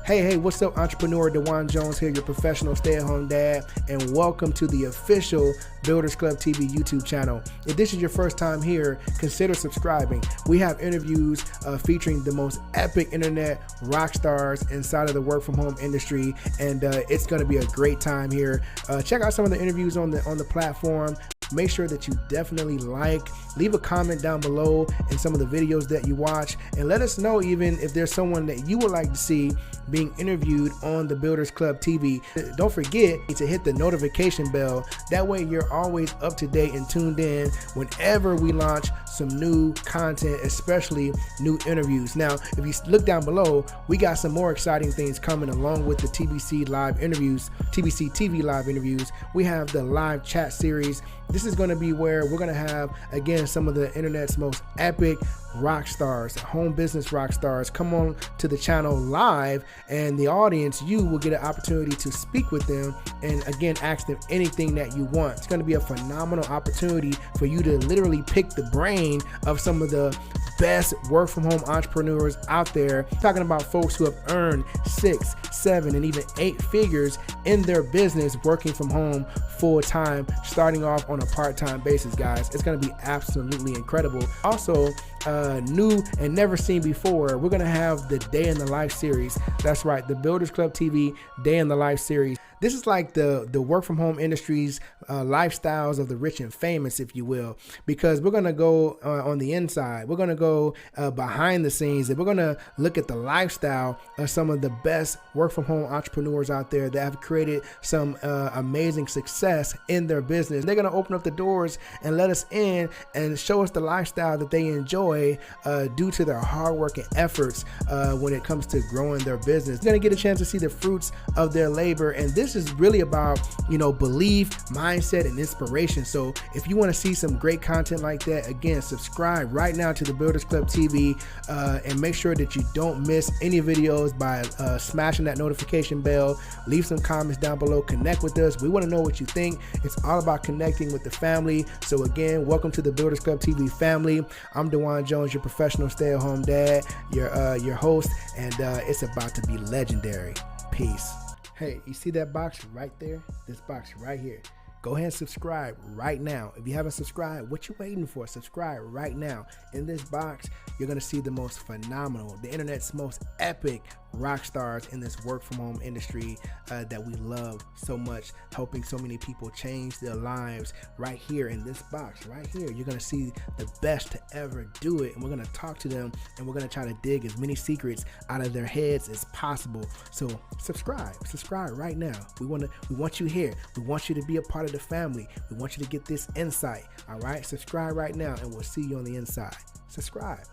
Hey, what's up, entrepreneur? Dewan Jones here, your professional stay-at-home dad, and welcome to the official Builders Club TV YouTube channel. If this is your first time here, consider subscribing. We have interviews featuring the most epic internet rock stars inside of the work-from-home industry, and it's going to be a great time here. Check out some of the interviews on the platform. Make sure that you definitely leave a comment down below in some of the videos that you watch, and let us know even if there's someone that you would like to see being interviewed on the Builders Club TV. Don't forget to hit the notification bell. That way you're always up to date and tuned in whenever we launch some new content, especially new interviews. Now, if you look down below, we got some more exciting things coming along with the TBC live interviews, TBC TV live interviews. We have the live chat series. This is going to be where we're going to have, again, some of the internet's most epic rock stars, home business rock stars, come on to the channel live, and the audience, you will get an opportunity to speak with them and, again, ask them anything that you want. It's going to be a phenomenal opportunity for you to literally pick the brain of some of the best work from home entrepreneurs out there, talking about folks who have earned 6, 7, and even 8 figures in their business working from home full time, starting off on a part-time basis, guys. It's going to be absolutely incredible. Also, new and never seen before, we're going to have the Day in the Life series. That's right, the Builders Club TV Day in the Life series. This is like the work from home industry's lifestyles of the rich and famous, if you will, because we're going to go on the inside. We're going to go behind the scenes, and we're going to look at the lifestyle of some of the best work from home entrepreneurs out there that have created some amazing success in their business. They're going to open up the doors and let us in and show us the lifestyle that they enjoy due to their hard work and efforts when it comes to growing their business. They're going to get a chance to see the fruits of their labor, and this is really about, belief, mindset, and inspiration. So if you want to see some great content like that, again, subscribe right now to the Builders Club TV, and make sure that you don't miss any videos by smashing that notification bell. Leave some comments down below, connect with us. We want to know what you think. It's all about connecting with the family. So again, welcome to the Builders Club TV family. I'm Dewan Jones, your professional stay-at-home dad, your host, and it's about to be legendary. Peace. Hey, you see that box right there? This box right here. Go ahead and subscribe right now. If you haven't subscribed, what you waiting for? Subscribe right now. In this box, you're going to see the most phenomenal, the internet's most epic rock stars in this work from home industry that we love so much, helping so many people change their lives. Right here in this box, right here, you're going to see the best to ever do it. And we're going to talk to them, and we're going to try to dig as many secrets out of their heads as possible. So subscribe right now. We want you here. We want you to be a part of the family. We want you to get this insight. All right, subscribe right now, and we'll see you on the inside. Subscribe.